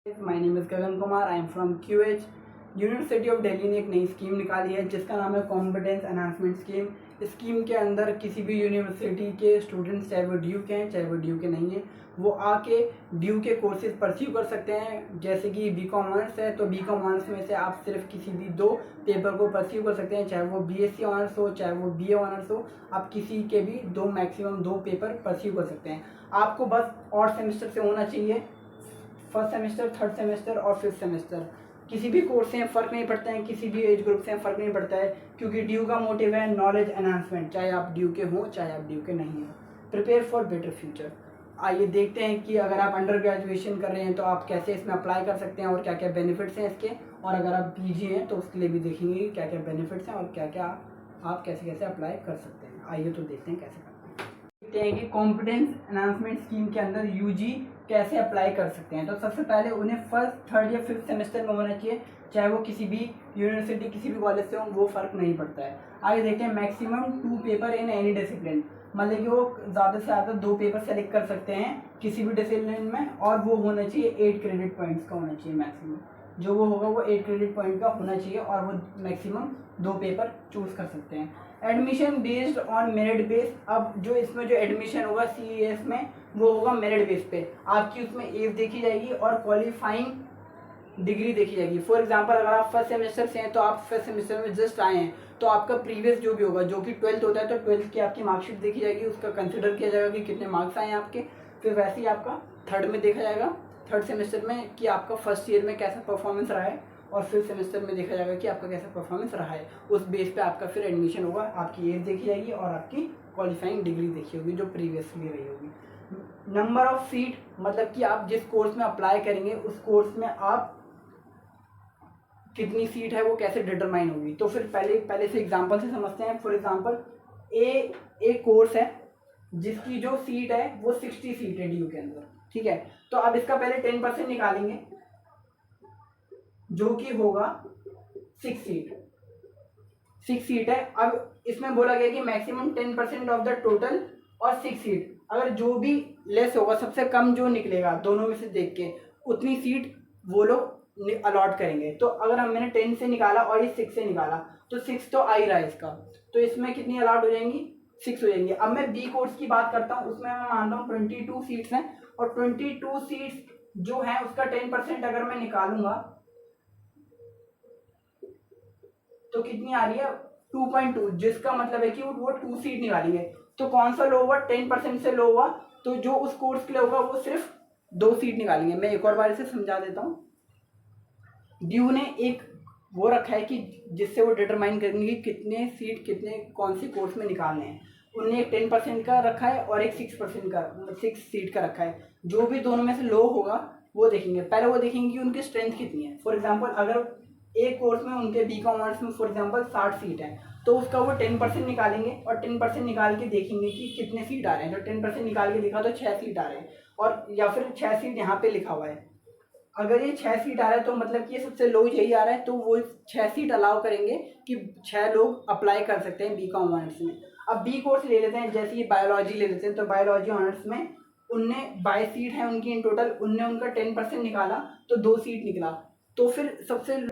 My name is Gagan Kumar, I am from QH। University of Delhi ने एक नई scheme निकाली है जिसका नाम है कॉम्पिटेंस एनहांसमेंट स्कीम। इस स्कीम के अंदर किसी भी यूनिवर्सिटी के स्टूडेंट्स, चाहे वो ड्यू के हैं चाहे वो ड्यू के नहीं हैं, वो आके ड्यू के कोर्सेज परस्यू कर सकते हैं। जैसे कि बीकॉम ऑनर्स है तो बीकॉम ऑनर्स में से आप सिर्फ किसी भी 2 पेपर को परस्यू कर सकते हैं, चाहे वो BSc ऑनर्स हो चाहे वो BA ऑनर्स हो। आप किसी के भी मैक्सिमम 2 पेपर परस्यू कर सकते हैं। आपको बस ऑड सेमेस्टर से होना चाहिए, फर्स्ट सेमेस्टर, थर्ड सेमेस्टर और फिफ्थ सेमेस्टर। किसी भी कोर्स से फ़र्क नहीं पड़ता है, किसी भी एज ग्रुप से फ़र्क नहीं पड़ता है, क्योंकि ड्यू का मोटिव है नॉलेज एनहांसमेंट। चाहे आप ड्यू के हों चाहे आप ड्यू के नहीं हो, प्रिपेयर फॉर बेटर फ्यूचर। आइए देखते हैं कि अगर आप अंडर ग्रेजुएशन कर रहे हैं तो आप कैसे इसमें अप्लाई कर सकते हैं और क्या क्या बेनिफिट्स हैं इसके, और अगर आप PG हैं तो उसके लिए भी देखेंगे कि क्या क्या बेनिफिट्स हैं और क्या क्या आप कैसे कैसे अप्लाई कर सकते हैं। आइए तो देखते हैं कैसे करते हैं। देखते हैं कि कॉम्पिटेंस एनहांसमेंट स्कीम के अंदर UG कैसे अप्लाई कर सकते हैं। तो सबसे पहले उन्हें फर्स्ट, थर्ड या फिफ्थ सेमेस्टर में होना चाहिए, चाहे वो किसी भी यूनिवर्सिटी किसी भी कॉलेज से हो, वो फ़र्क नहीं पड़ता है। आगे देखते हैं maximum 2 paper in any discipline, मतलब कि वो ज़्यादा से ज़्यादा 2 पेपर सेलेक्ट कर सकते हैं किसी भी डिसिप्लिन में, और वो होना चाहिए 8 क्रेडिट पॉइंट्स का होना चाहिए मैक्सिमम। जो वो होगा वो 8 क्रेडिट पॉइंट का होना चाहिए और वो मैक्सिमम 2 पेपर चूज़ कर सकते हैं। Admission based on merit base. अब जो इसमें जो एडमिशन होगा CES में वो होगा मेरिट बेस पे। आपकी उसमें एज देखी जाएगी और क्वालिफाइंग डिग्री देखी जाएगी। फॉर एग्जांपल अगर आप फर्स्ट सेमेस्टर से हैं तो आप फर्स्ट सेमेस्टर में जस्ट आए हैं तो आपका प्रीवियस जो भी होगा, जो कि 12th होता है, तो 12th की आपकी मार्कशीट देखी जाएगी, उसका कंसिडर किया जाएगा कि कितने मार्क्स आए हैं आपके। फिर वैसे ही आपका थर्ड में देखा जाएगा, थर्ड सेमेस्टर में, कि आपका फर्स्ट ईयर में कैसा परफॉर्मेंस रहा है, और फिफ्थ सेमेस्टर में देखा जाएगा कि आपका कैसा परफॉर्मेंस रहा है। उस बेस पे आपका फिर एडमिशन होगा, आपकी एज देखी जाएगी और आपकी क्वालिफाइंग डिग्री देखी होगी जो प्रीवियसली रही होगी। नंबर ऑफ सीट, मतलब कि आप जिस कोर्स में अप्लाई करेंगे उस कोर्स में आप कितनी सीट है वो कैसे डिटरमाइन होगी। तो फिर पहले से एग्जांपल से समझते हैं। फॉर एग्जांपल एक कोर्स है जिसकी जो सीट है वो 60 सीट है ड्यू के अंदर, ठीक है। तो अब इसका पहले 10% निकालेंगे जो कि होगा 6 सीट। 6 सीट है। अब इसमें बोला गया कि मैक्सिमम 10% ऑफ द टोटल और 6 सीट। अगर जो भी लेस होगा, सबसे कम जो निकलेगा दोनों में से देख के, उतनी सीट वो लोग अलॉट करेंगे। तो अगर मैंने 10 से निकाला और ये 6 से निकाला तो 6 तो आ ही रहा है इसका, तो इसमें कितनी अलॉट हो जाएंगी, 6 हो जाएंगी। अब मैं B कोर्स की बात करता हूँ, उसमें मैं मानता हूँ 22 सीट्स हैं, और 22 सीट्स जो है उसका 10% अगर मैं निकालूंगा तो कितनी आ रही है, 2.2, जिसका मतलब है कि वो 2 सीट निकालेंगे। तो कौन सा लो हुआ, 10% से लो हुआ, तो जो उस कोर्स के लिए होगा वो सिर्फ 2 सीट निकालेंगे। मैं एक और बार इसे समझा देता हूँ। ड्यू ने एक वो रखा है कि जिससे वो डिटरमाइन करेंगे कि कितने सीट कितने कौन सी कोर्स में निकालने हैं। उन्होंने एक 10% का रखा है और एक 6% का, 6 सीट का रखा है। जो भी दोनों में से लो होगा वो देखेंगे। पहले वो देखेंगे कि उनकी स्ट्रेंथ कितनी है। फॉर एग्जाम्पल अगर एक कोर्स में उनके बीकॉम ऑनर्स में फॉर एग्जाम्पल 60 सीट है, तो उसका वो 10% निकालेंगे और 10% निकाल के देखेंगे कि कितने सीट आ रहे हैं। जो 10% निकाल के देखा तो 6 सीट आ रहे हैं, और या फिर 6 सीट यहाँ पे लिखा हुआ है। अगर ये 6 सीट आ रहा है तो मतलब कि ये सबसे लो यही आ रहा है, तो वो 6 सीट अलाउ करेंगे कि 6 लोग अप्लाई कर सकते हैं बीकॉम ऑनर्स में। अब B कोर्स ले लेते हैं, जैसे ये बायोलॉजी ले लेते हैं, तो बायोलॉजी ऑनर्स में उनने 22 सीट है उनकी इन टोटल, उनने उनका 10% निकाला तो 2 सीट निकला। तो फिर सबसे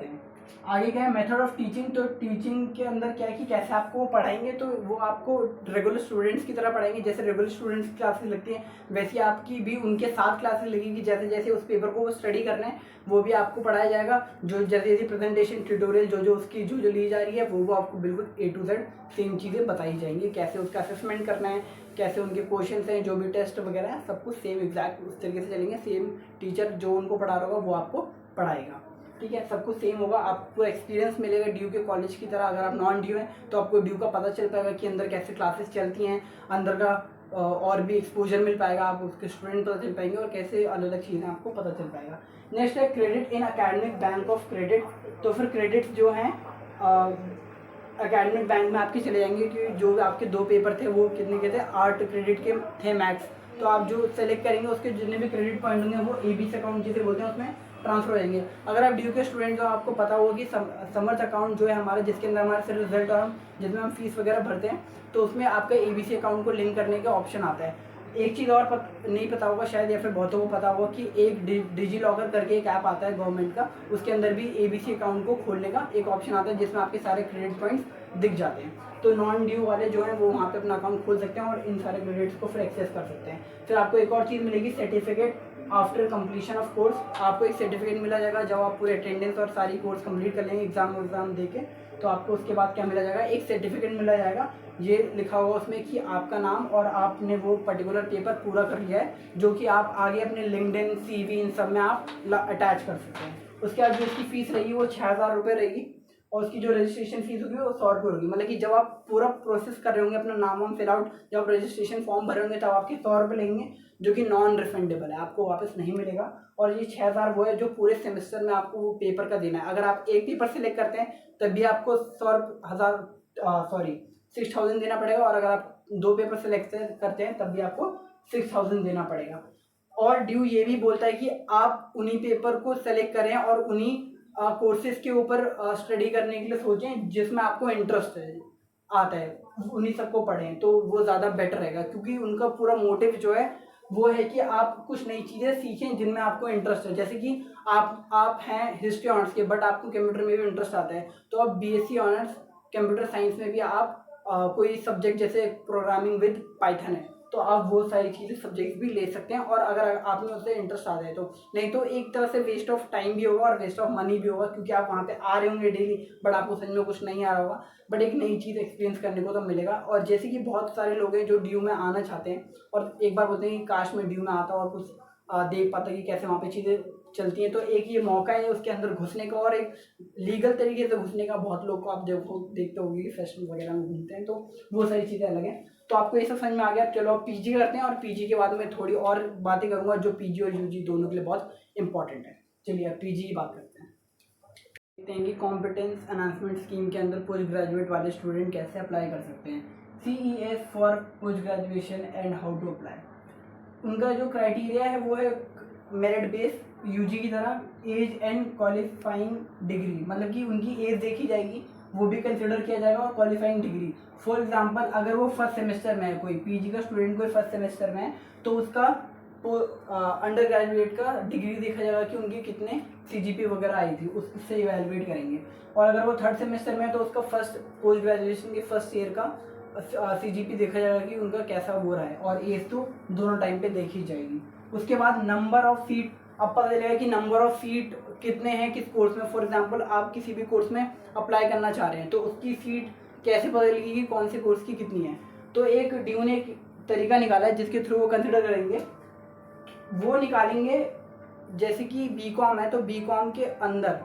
आगे क्या है, मेथड ऑफ टीचिंग। तो टीचिंग के अंदर क्या है कि कैसे आपको पढ़ाएंगे, तो वो आपको रेगुलर स्टूडेंट्स की तरह पढ़ाएंगे। जैसे रेगुलर स्टूडेंट्स की क्लासेस लगती हैं वैसे आपकी भी उनके साथ क्लासेस लगेगी। जैसे जैसे उस पेपर को वो स्टडी कर रहे हैं वो भी आपको पढ़ाया जाएगा। जो जैसे जैसे प्रेजेंटेशन, ट्यूटोरियल जो उसकी जो ली जा रही है वो आपको बिल्कुल A to Z सेम चीज़ें बताई जाएंगी। कैसे उसका असेसमेंट करना है, कैसे उनके क्वेश्चन हैं, जो भी टेस्ट वगैरह है, सब कुछ सेम एग्जैक्ट उस तरीके से चलेंगे। सेम टीचर जो उनको पढ़ा रहा होगा वो आपको पढ़ाएगा, ठीक है। सब कुछ सेम होगा, आपको एक्सपीरियंस मिलेगा ड्यू के कॉलेज की तरह। अगर आप नॉन ड्यू हैं तो आपको ड्यू का पता चल पाएगा कि अंदर कैसे क्लासेस चलती हैं, अंदर का और भी एक्सपोजर मिल पाएगा, आप उसके स्टूडेंट पता चल पाएंगे और कैसे अलग अलग चीज़ें आपको पता चल पाएगा। नेक्स्ट है credit in academic bank of credit. तो फिर क्रेडिट्स जो हैं अकेडमिक बैंक में आपके चले जाएंगे कि जो आपके 2 पेपर थे वो कितने के थे, 8 क्रेडिट के थे मैक्स। तो आप जो सेलेक्ट करेंगे उसके जितने भी क्रेडिट पॉइंट होंगे वो ABC अकाउंट जिसे बोलते हैं उसमें ट्रांसफर हो जाएंगे। अगर आप ड्यू के स्टूडेंट हो, आपको पता होगा कि समर्थ अकाउंट जो है हमारे, जिसके अंदर हमारे सिर्फ रिजल्ट और जिसमें हम फीस वगैरह भरते हैं, तो उसमें आपका ABC अकाउंट को लिंक करने का ऑप्शन आता है। एक चीज़ और नहीं पता होगा शायद, या फिर बहुतों को पता होगा कि एक डिजी लॉकर करके एक ऐप आता है गवर्नमेंट का, उसके अंदर भी ABC अकाउंट को खोलने का एक ऑप्शन आता है जिसमें आपके सारे क्रेडिट पॉइंट्स दिख जाते हैं। तो नॉन ड्यू वाले जो हैं वो वहाँ पे अपना अकाउंट खोल सकते हैं और इन सारे क्रेडिट्स को फिर एक्सेस कर सकते हैं। फिर आपको एक और चीज़ मिलेगी, certificate after completion of course. आपको एक सर्टिफिकेट मिला जाएगा जब आप पूरे अटेंडेंस और सारी कोर्स कंप्लीट कर लेंगे एग्जाम दे के, तो आपको उसके बाद क्या मिला जाएगा, एक सर्टिफिकेट मिला जाएगा। ये लिखा होगा उसमें कि आपका नाम और आपने वो पर्टिकुलर पेपर पूरा कर लिया है, जो कि आप आगे अपने लिंक्डइन CV इन सब में आप अटैच कर सकते हैं। उसके बाद जो इसकी फ़ीस रहेगी वो 6,000 रुपये रहेगी, और उसकी जो रजिस्ट्रेशन फीस होगी वो 100 रुपये होगी। मतलब कि जब आप पूरा प्रोसेस कर रहे होंगे, अपना नाम वाम फिल आउट, जब आप रजिस्ट्रेशन फॉर्म भरे होंगे, तब आपके 100 रुपये लेंगे, जो कि नॉन रिफंडेबल है, आपको वापस नहीं मिलेगा। और ये 6,000 वो है जो पूरे सेमेस्टर में आपको वो पेपर का देना है। अगर आप एक पेपर सेलेक्ट करते हैं तब भी आपको 6,000 देना पड़ेगा, और अगर आप 2 पेपर सेलेक्ट करते हैं तब भी आपको 6,000 देना पड़ेगा। और ड्यू ये भी बोलता है कि आप उन्हीं पेपर को सेलेक्ट करें और उन्हीं कोर्सेज के ऊपर स्टडी करने के लिए सोचें जिसमें आपको इंटरेस्ट आता है, उन्हीं सबको पढ़ें, तो वो ज़्यादा बेटर रहेगा। क्योंकि उनका पूरा मोटिव जो है वो है कि आप कुछ नई चीज़ें सीखें जिनमें आपको इंटरेस्ट है। जैसे कि आप हैं हिस्ट्री ऑनर्स के, बट आपको कंप्यूटर में भी इंटरेस्ट आता है, तो आप BSc ऑनर्स कंप्यूटर साइंस में भी आप कोई सब्जेक्ट जैसे प्रोग्रामिंग विद पाइथन है, तो आप वो सारी चीज़ें सब्जेक्ट भी ले सकते हैं, और अगर आप में उससे इंटरेस्ट आ जाए तो। नहीं तो एक तरह से वेस्ट ऑफ टाइम भी होगा और वेस्ट ऑफ मनी भी होगा, क्योंकि आप वहाँ पे आ रहे होंगे डेली, बट आपको समझ में कुछ नहीं आ रहा होगा, बट एक नई चीज़ एक्सपीरियंस करने को तो मिलेगा। और जैसे कि बहुत सारे लोग हैं जो ड्यू में आना चाहते हैं और एक बार बोलते हैं कि काश में ड्यू में आता और कुछ देख पाता कि कैसे वहाँ पे चीज़ें चलती हैं, तो एक ये मौका है उसके अंदर घुसने का, और एक लीगल तरीके से घुसने का। बहुत लोग को आप देखते होंगे कि फेस्टिवल वगैरह में घूमते हैं, तो वो सारी चीज़ें अलग हैं। तो आपको ये सब समझ में आ गया। चलो आप PG करते हैं, और PG के बाद में थोड़ी और बातें करूँगा जो PG और UG दोनों के लिए बहुत इंपॉर्टेंट है। चलिए अब PG की बात करते हैं। देखते हैं कि कॉम्पिटेंस एनहांसमेंट स्कीम के अंदर पोस्ट ग्रेजुएट वाले स्टूडेंट कैसे अप्लाई कर सकते हैं। CES for post graduation and how to apply. उनका जो क्राइटेरिया है वो है मेरिट बेस, UG की तरह, एज एंड क्वालिफाइंग डिग्री। मतलब कि उनकी एज देखी जाएगी, वो भी कंसिडर किया जाएगा, और क्वालिफाइंग डिग्री। फॉर एग्जांपल अगर वो फर्स्ट सेमेस्टर में है, कोई PG का स्टूडेंट कोई फर्स्ट सेमेस्टर में है, तो उसका अंडर ग्रेजुएट का डिग्री देखा जाएगा कि उनकी कितने CGP वगैरह आई थी, उससे इवेलुएट करेंगे। और अगर वो थर्ड सेमेस्टर में है तो उसका फर्स्ट पोस्ट ग्रेजुएशन के फर्स्ट ईयर का CGP देखा जाएगा कि उनका कैसा हो रहा है, और एज तो दोनों टाइम पे देखी जाएगी। उसके बाद नंबर ऑफ सीट, अब पता चलेगा कि नंबर ऑफ सीट कितने हैं किस कोर्स में। फॉर एग्जांपल आप किसी भी कोर्स में अप्लाई करना चाह रहे हैं, तो उसकी सीट कैसे पता चलेगी कि कौन से कोर्स की कितनी है। तो एक ड्यू ने एक तरीका निकाला है जिसके थ्रू वो कंसिडर करेंगे, वो निकालेंगे। जैसे कि BCom है, तो BCom के अंदर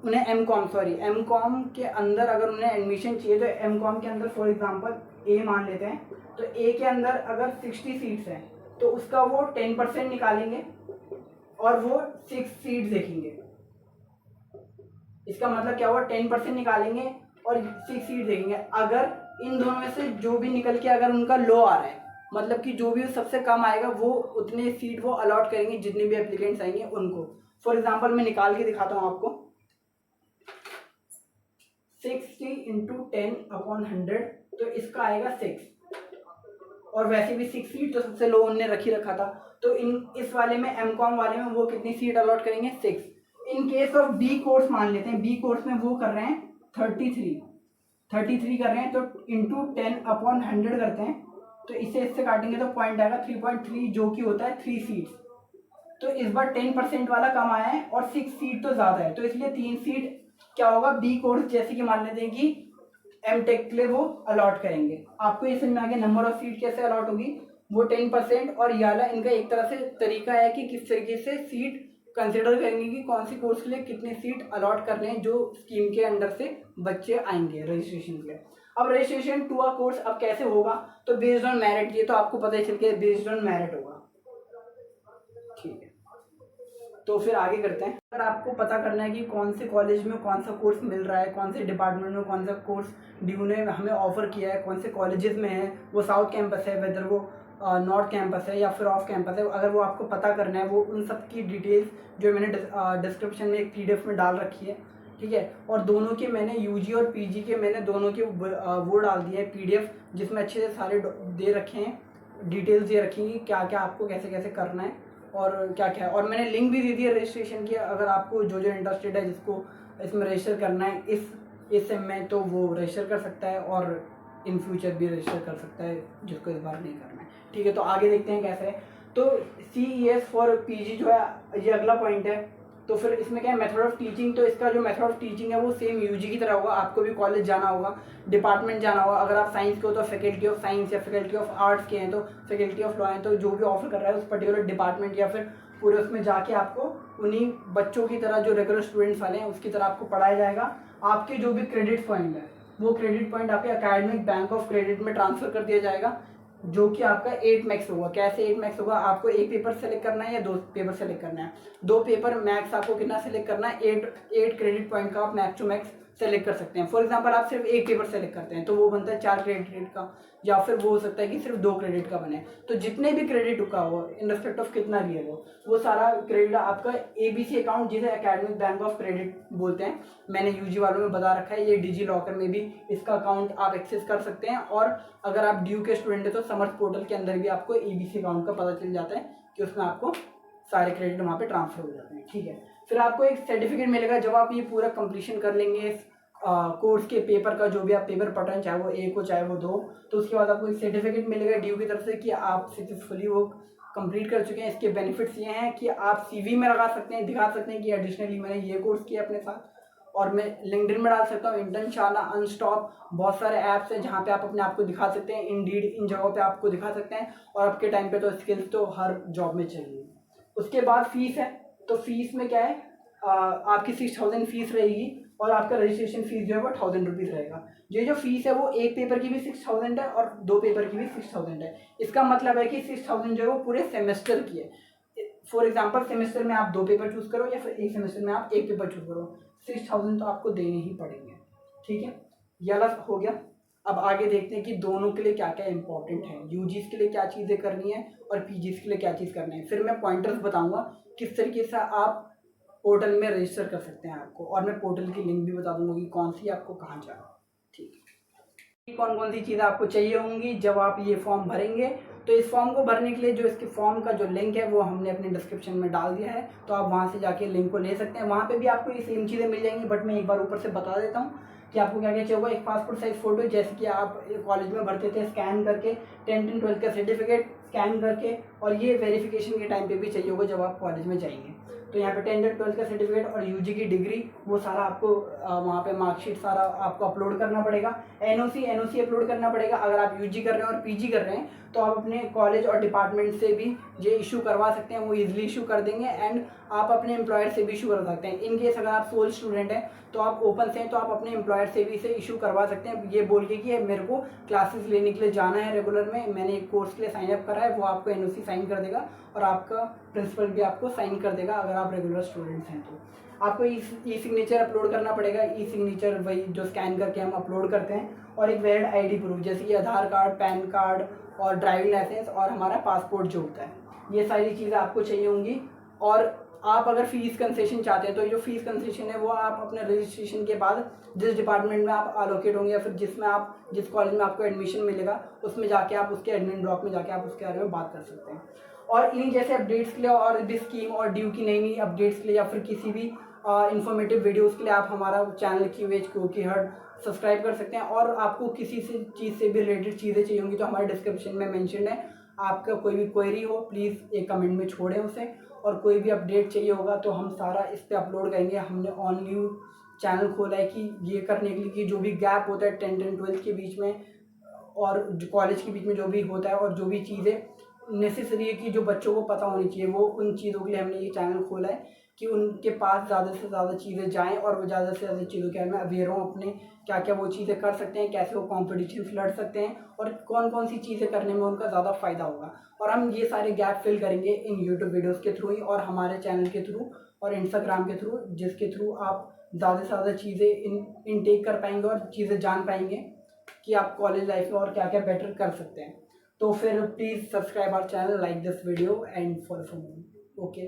उन्हें M.Com के अंदर अगर उन्हें एडमिशन चाहिए, तो M.Com के अंदर फॉर एग्जांपल A मान लेते हैं, तो A के अंदर अगर 60 सीट्स हैं तो उसका वो 10% निकालेंगे और वो 6 सीट्स देखेंगे। इसका मतलब क्या हुआ, 10% निकालेंगे और 6 सीट देखेंगे। अगर इन दोनों में से जो भी निकल के अगर उनका लो आ रहा है, मतलब कि जो भी सबसे कम आएगा, वो उतने सीट वो अलॉट करेंगे जितने भी एप्लीकेंट्स आएंगे उनको। फॉर एग्जांपल मैं निकाल के दिखाता हूँ आपको। 60 × 10/100, तो इसका आएगा 6, और वैसे भी 6 सीट तो सबसे लो उनने रखा था। तो इस वाले में M.Com वाले में वो कितनी सीट अलॉट करेंगे, 6। In case of B course मान लेते हैं, B कोर्स में वो कर रहे हैं 33 कर रहे हैं, तो इंटू 10/100 करते हैं, तो इससे काटेंगे तो पॉइंट आएगा 3.3, जो कि होता है 3 सीट्स। तो इस बार 10% वाला कम आया है और 6 सीट तो ज़्यादा है, तो इसलिए 3 सीट क्या होगा, B कोर्स जैसे कि मान लेते हैं कि M.Tech के लिए वो अलॉट करेंगे। आपको ये समझ में आ गया नंबर ऑफ सीट कैसे अलॉट होगी, वो 10%। और ये वाला इनका एक तरह से तरीका है कि किस तरीके से सीट कंसिडर करेंगे कि कौन सी कोर्स के लिए कितने सीट अलॉट करने हैं जो स्कीम के अंडर से बच्चे आएंगे रजिस्ट्रेशन के लिए। अब रजिस्ट्रेशन टू अ कोर्स अब कैसे होगा, तो बेस्ड ऑन मेरिट, ये तो आपको पता ही चल के बेस्ड ऑन मेरिट होगा। ठीक है, तो फिर आगे करते हैं। अगर आपको पता करना है कि कौन से कॉलेज में कौन सा कोर्स मिल रहा है, कौन से डिपार्टमेंट में कौन सा कोर्स ड्यू ने हमें ऑफर किया है, कौन से कॉलेजेस में है, वो साउथ कैंपस है, वेदर वो नॉर्थ कैंपस है या फिर ऑफ कैंपस है, अगर वो आपको पता करना है, वो उन सब की डिटेल्स जो मैंने डिस्क्रिप्शन में एक PDF में डाल रखी है, ठीक है। और दोनों के मैंने UG और PG के मैंने दोनों के वो डाल दिए हैं PDF, जिसमें अच्छे से सारे दे रखे हैं डिटेल्स ये रखी क्या क्या आपको कैसे कैसे करना है और क्या क्या है। और मैंने लिंक भी दे दी है रजिस्ट्रेशन की, अगर आपको जो इंटरेस्टेड है जिसको इसमें रजिस्टर करना है इस सेम में, तो वो रजिस्टर कर सकता है और इन फ्यूचर भी रजिस्टर कर सकता है जिसको इस बार नहीं करना है। ठीक है, तो आगे देखते हैं कैसे है। तो CES फॉर PG जो है ये अगला पॉइंट है। तो फिर इसमें क्या है, मेथड ऑफ टीचिंग। तो इसका जो मेथड ऑफ टीचिंग है वो सेम UG की तरह होगा। आपको भी कॉलेज जाना होगा, डिपार्टमेंट जाना होगा। अगर आप साइंस के हो तो फैकल्टी ऑफ साइंस, या फैकल्टी ऑफ आर्ट्स के हैं तो फैकल्टी ऑफ लॉ हैं, तो जो भी ऑफर कर रहा है उस पर्टिकुलर डिपार्टमेंट या फिर पूरे उसमें जाके आपको उन्हीं बच्चों की तरह जो रेगुलर स्टूडेंट्स वाले हैं उसकी तरह आपको पढ़ाया जाएगा। आपके जो भी क्रेडिट पॉइंट है वो क्रेडिट पॉइंट आपके एकेडमिक बैंक ऑफ क्रेडिट में ट्रांसफर कर दिया जाएगा, जो कि आपका 8 मैक्स होगा। कैसे 8 मैक्स होगा, आपको एक पेपर सेलेक्ट करना है या 2 पेपर सेलेक्ट करना है। 2 पेपर मैक्स आपको कितना सेलेक्ट करना है, 8 क्रेडिट पॉइंट का आप मैक्स टू मैक्स सेलेक्ट कर सकते हैं। फॉर एग्जांपल आप सिर्फ एक पेपर सेलेक्ट करते हैं तो वो बनता है 4 क्रेडिट का, या फिर वो हो सकता है कि सिर्फ 2 क्रेडिट का बने। तो जितने भी क्रेडिट का हो इन रिस्पेक्ट ऑफ कितना भी है वो सारा क्रेडिट आपका ABC अकाउंट, जिसे एकेडमिक बैंक ऑफ क्रेडिट बोलते हैं, मैंने UG वालों में बता रखा है। ये डिजी लॉकर में भी इसका अकाउंट आप एक्सेस कर सकते हैं। और अगर आप ड्यू के स्टूडेंट है तो समर्थ पोर्टल के अंदर भी आपको ABC अकाउंट का पता चल जाता है कि उसमें आपको सारे क्रेडिट वहाँ पे ट्रांसफर हो जाते हैं। ठीक है, फिर आपको एक सर्टिफिकेट मिलेगा जब आप ये पूरा कंप्लीशन कर लेंगे कोर्स के पेपर का, जो भी आप पेपर पढ़ रहे हैं, चाहे वो 1 हो चाहे वो 2, तो उसके बाद आपको एक सर्टिफिकेट मिलेगा ड्यू की तरफ से कि आप सक्सेसफुली वो कंप्लीट कर चुके हैं। इसके बेनिफिट्स ये हैं कि आप CV में लगा सकते हैं, दिखा सकते हैं कि एडिशनली मैंने ये कोर्स किया अपने साथ, और मैं लिंक्डइन में डाल सकता हूँ, इंटर्नशाला, अनस्टॉप, बहुत सारे ऐप्स हैं जहाँ पे आप अपने आप को दिखा सकते हैं। इंडीड, इन जगहों पे आपको दिखा सकते हैं। और आपके टाइम पे तो स्किल्स तो हर जॉब में चाहिए। उसके बाद फीस है, तो फीस में क्या है, आपकी 6000 फीस रहेगी और आपका रजिस्ट्रेशन फीस जो है वो 1000 रुपीज़ रहेगा। ये जो फीस है वो एक पेपर की भी 6000 है और 2 पेपर की भी 6000 है। इसका मतलब है कि 6000 जो है वो पूरे सेमेस्टर की है। फॉर एग्जाम्पल सेमेस्टर में आप 2 पेपर चूज करो या फिर एक सेमेस्टर में आप 1 पेपर चूज करो, 6000 तो आपको देने ही पड़ेंगे। ठीक है, ये अलग हो गया। अब आगे देखते हैं कि दोनों के लिए क्या क्या इंपॉर्टेंट है, UGs के लिए क्या चीज़ें करनी है और PGs के लिए क्या चीज़ करनी है। फिर मैं पॉइंटर्स बताऊंगा किस तरीके से आप पोर्टल में रजिस्टर कर सकते हैं आपको, और मैं पोर्टल की लिंक भी बता दूंगा कि कौन सी आपको कहाँ जाना। ठीक है, कौन कौन सी चीज़ें आपको चाहिए होंगी जब आप ये फॉर्म भरेंगे। तो इस फॉर्म को भरने के लिए जो इसके फॉर्म का जो लिंक है वो हमने अपने डिस्क्रिप्शन में डाल दिया है, तो आप वहाँ से जाके लिंक को ले सकते हैं। वहाँ पे भी आपको ये सेम चीज़ें मिल जाएंगी, बट मैं एक बार ऊपर से बता देता हूँ कि आपको क्या क्या चाहिए होगा। एक पासपोर्ट साइज फ़ोटो, जैसे कि आप कॉलेज में भरते थे, स्कैन करके 10th and 12th का सर्टिफिकेट स्कैन करके, और ये वेरिफिकेशन के टाइम पे भी चाहिए होगा जब आप कॉलेज में जाएंगे। तो यहाँ पे 10th and 12th का सर्टिफिकेट और UG की डिग्री, वो सारा आपको वहाँ पे मार्कशीट सारा आपको अपलोड करना पड़ेगा। NOC अपलोड करना पड़ेगा। अगर आप UG कर रहे हैं और PG कर रहे हैं तो आप अपने कॉलेज और डिपार्टमेंट से भी ये इशू करवा सकते हैं, वो इजीली इशू कर देंगे। एंड आप अपने एम्प्लॉयर से भी इशू करवा सकते हैं। इन केस अगर आप सोल स्टूडेंट हैं तो आप ओपन से हैं तो आप अपने एम्प्लॉयर से भी इसे इशू करवा सकते हैं, ये बोल के कि मेरे को क्लासेस लेने के लिए जाना है रेगुलर में, मैंने एक कोर्स के लिए साइन अप करा है। वो आपको NOC साइन कर देगा और आपका प्रिंसिपल भी आपको साइन कर देगा अगर आप रेगुलर स्टूडेंट्स हैं तो। आपको ई सिग्नेचर अपलोड करना पड़ेगा। ई सिग्नेचर वही जो स्कैन करके हम अपलोड करते हैं, और एक वैलिड ID प्रूफ, जैसे कि आधार कार्ड, पैन कार्ड और ड्राइविंग लाइसेंस और हमारा पासपोर्ट जो होता है, ये सारी चीज़ें आपको चाहिए होंगी। और आप अगर फीस कंसेशन चाहते हैं तो जो फीस कंसेशन है वो आप अपने रजिस्ट्रेशन के बाद जिस डिपार्टमेंट में आप अलोकेट होंगे या फिर जिस कॉलेज में आपको एडमिशन मिलेगा उसमें जाके आप उसके एडमिन ब्लॉक में जाके आप उसके बारे में बात कर सकते हैं। और इन्हीं जैसे अपडेट्स के लिए और भी स्कीम और ड्यू की नई अपडेट्स के लिए या फिर किसी भी इंफॉर्मेटिव वीडियोस के लिए आप हमारा चैनल की हर्ट सब्सक्राइब कर सकते हैं। और आपको किसी से चीज़ से भी रिलेटेड चीज़ें चाहिए होंगी तो हमारे डिस्क्रिप्शन में मेंशन है। आपका कोई भी क्वेरी हो प्लीज़ एक कमेंट में छोड़ें उसे, और कोई भी अपडेट चाहिए होगा तो हम सारा इस पर अपलोड करेंगे। हमने ऑन न्यू चैनल खोला है कि ये करने के लिए कि जो भी गैप होता है 10th and 12th के बीच में और कॉलेज के बीच में जो भी होता है और जो भी चीज़ें नेसेसरी है कि जो बच्चों को पता होनी चाहिए, वो उन चीज़ों के लिए हमने ये चैनल खोला है कि उनके पास ज़्यादा से ज़्यादा चीज़ें जाएं और वो ज़्यादा से ज़्यादा चीज़ों के बारे में अवेयर हों, अपने क्या क्या वो चीज़ें कर सकते हैं, कैसे वो कॉम्पिटिशन लड़ सकते हैं और कौन कौन सी चीज़ें करने में उनका ज़्यादा फ़ायदा होगा। और हम ये सारे गैप फिल करेंगे इन यूट्यूब वीडियोज़ के थ्रू ही और हमारे चैनल के थ्रू और इंस्टाग्राम के थ्रू, जिसके थ्रू आप ज़्यादा से ज़्यादा चीज़ें इनटेक कर पाएंगे और चीज़ें जान पाएंगे कि आप कॉलेज लाइफ में और क्या क्या बेटर कर सकते हैं। तो फिर please subscribe our channel, like this video and follow for more. Okay.